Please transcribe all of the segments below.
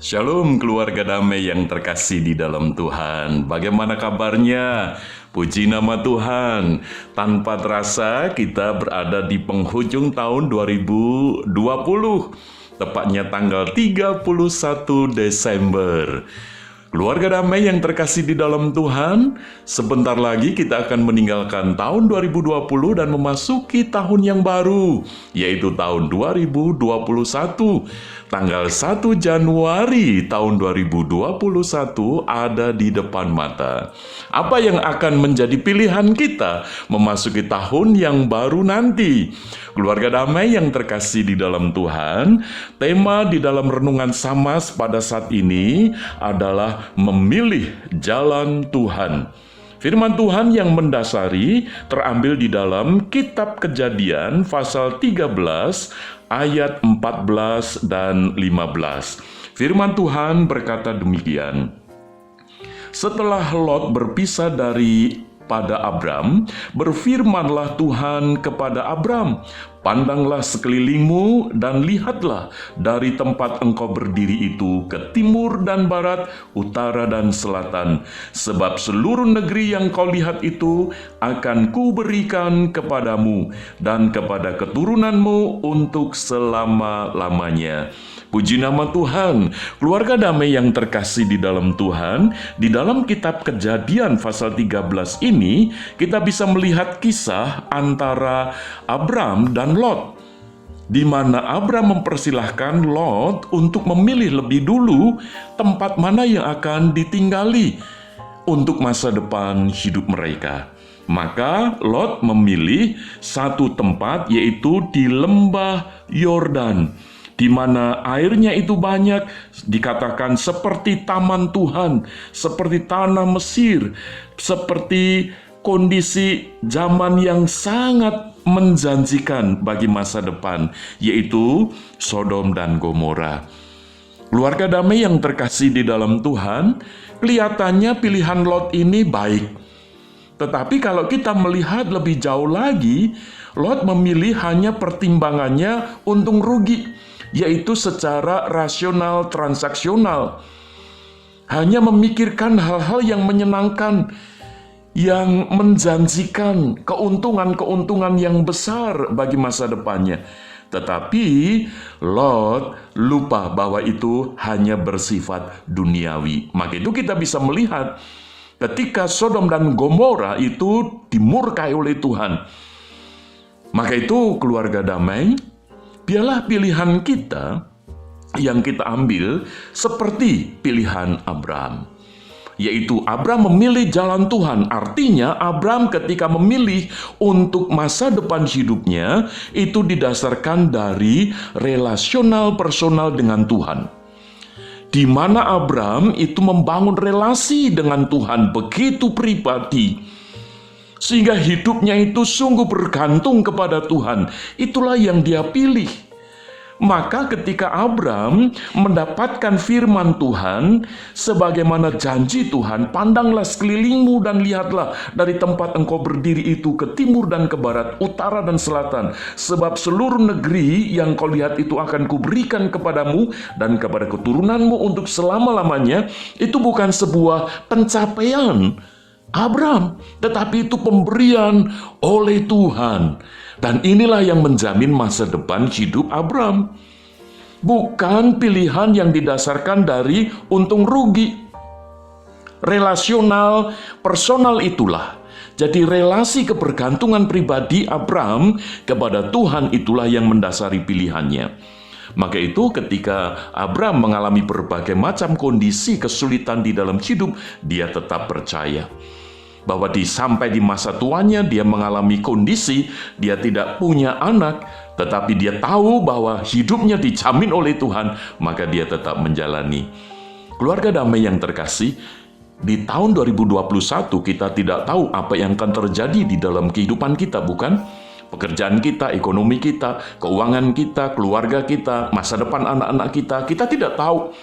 Shalom keluarga damai yang terkasih di dalam Tuhan. Bagaimana kabarnya? Puji nama Tuhan. Tanpa terasa kita berada di penghujung tahun 2020. Tepatnya tanggal 31 Desember. Keluarga damai yang terkasih di dalam Tuhan, sebentar lagi kita akan meninggalkan tahun 2020 dan memasuki tahun yang baru, yaitu tahun 2021. Tanggal 1 Januari tahun 2021 ada di depan mata. Apa yang akan menjadi pilihan kita memasuki tahun yang baru nanti? Keluarga damai yang terkasih di dalam Tuhan, tema di dalam renungan Samas pada saat ini adalah memilih jalan Tuhan. Firman Tuhan yang mendasari terambil di dalam Kitab Kejadian pasal 13 ayat 14 dan 15. Firman Tuhan berkata demikian. Setelah Lot berpisah pada Abram, berfirmanlah Tuhan kepada Abram, "Pandanglah sekelilingmu dan lihatlah dari tempat engkau berdiri itu ke timur dan barat, utara dan selatan. Sebab seluruh negeri yang kau lihat itu akan kuberikan kepadamu dan kepada keturunanmu untuk selama-lamanya." Puji nama Tuhan. Keluarga damai yang terkasih di dalam Tuhan, di dalam kitab Kejadian pasal 13 ini, kita bisa melihat kisah antara Abram dan Lot, di mana Abram mempersilahkan Lot untuk memilih lebih dulu tempat mana yang akan ditinggali untuk masa depan hidup mereka. Maka Lot memilih satu tempat, yaitu di lembah Yordan, di mana airnya itu banyak, dikatakan seperti taman Tuhan, seperti tanah Mesir, seperti kondisi zaman yang sangat menjanjikan bagi masa depan, yaitu Sodom dan Gomora. Keluarga damai yang terkasih di dalam Tuhan, kelihatannya pilihan Lot ini baik. Tetapi kalau kita melihat lebih jauh lagi, Lot memilih hanya pertimbangannya untung rugi, yaitu secara rasional transaksional. Hanya memikirkan hal-hal yang menyenangkan, yang menjanjikan keuntungan-keuntungan yang besar bagi masa depannya. Tetapi Lot lupa bahwa itu hanya bersifat duniawi. Maka itu kita bisa melihat ketika Sodom dan Gomora itu dimurkai oleh Tuhan. Maka itu keluarga damai, biarlah pilihan kita yang kita ambil seperti pilihan Abram, yaitu Abram memilih jalan Tuhan. Artinya Abram ketika memilih untuk masa depan hidupnya itu didasarkan dari relasional personal dengan Tuhan, di mana Abram itu membangun relasi dengan Tuhan begitu pribadi, sehingga hidupnya itu sungguh bergantung kepada Tuhan. Itulah yang dia pilih. Maka ketika Abram mendapatkan firman Tuhan, sebagaimana janji Tuhan, "Pandanglah sekelilingmu dan lihatlah dari tempat engkau berdiri itu ke timur dan ke barat, utara dan selatan. Sebab seluruh negeri yang kau lihat itu akan kuberikan kepadamu dan kepada keturunanmu untuk selama-lamanya." Itu bukan sebuah pencapaian Abram, tetapi itu pemberian oleh Tuhan. Dan inilah yang menjamin masa depan hidup Abram. Bukan pilihan yang didasarkan dari untung rugi. Relasional, personal itulah. Jadi relasi kebergantungan pribadi Abram kepada Tuhan itulah yang mendasari pilihannya. Maka itu ketika Abram mengalami berbagai macam kondisi kesulitan di dalam hidup, dia tetap percaya bahwa sampai di masa tuanya dia mengalami kondisi dia tidak punya anak, tetapi dia tahu bahwa hidupnya dijamin oleh Tuhan, maka dia tetap menjalani. Keluarga damai yang terkasih, di tahun 2021 kita tidak tahu apa yang akan terjadi di dalam kehidupan kita, bukan? Pekerjaan kita, ekonomi kita, keuangan kita, keluarga kita, masa depan anak-anak kita tidak tahu.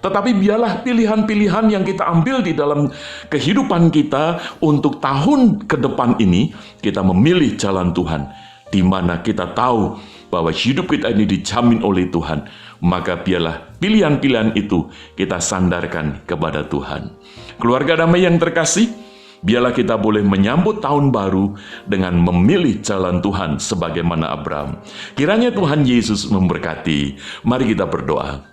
Tetapi biarlah pilihan-pilihan yang kita ambil di dalam kehidupan kita untuk tahun ke depan ini, kita memilih jalan Tuhan. di mana kita tahu bahwa hidup kita ini dijamin oleh Tuhan, maka biarlah pilihan-pilihan itu kita sandarkan kepada Tuhan. Keluarga damai yang terkasih, biarlah kita boleh menyambut tahun baru dengan memilih jalan Tuhan sebagaimana Abraham. Kiranya Tuhan Yesus memberkati. Mari kita berdoa.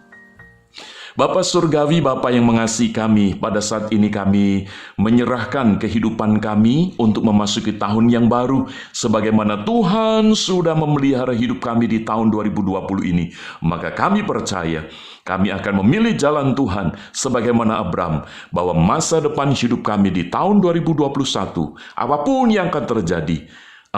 Bapa Surgawi, Bapa yang mengasihi kami, pada saat ini kami menyerahkan kehidupan kami untuk memasuki tahun yang baru. Sebagaimana Tuhan sudah memelihara hidup kami di tahun 2020 ini, maka kami percaya kami akan memilih jalan Tuhan sebagaimana Abraham, bahwa masa depan hidup kami di tahun 2021, apapun yang akan terjadi,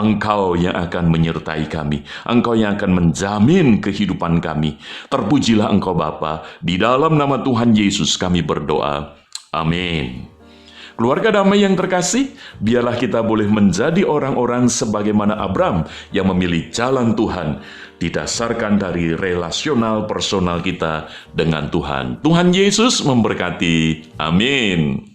Engkau yang akan menyertai kami. Engkau yang akan menjamin kehidupan kami. Terpujilah Engkau Bapa. Di dalam nama Tuhan Yesus kami berdoa. Amin. Keluarga damai yang terkasih, biarlah kita boleh menjadi orang-orang sebagaimana Abraham yang memilih jalan Tuhan, didasarkan dari relasional personal kita dengan Tuhan. Tuhan Yesus memberkati. Amin.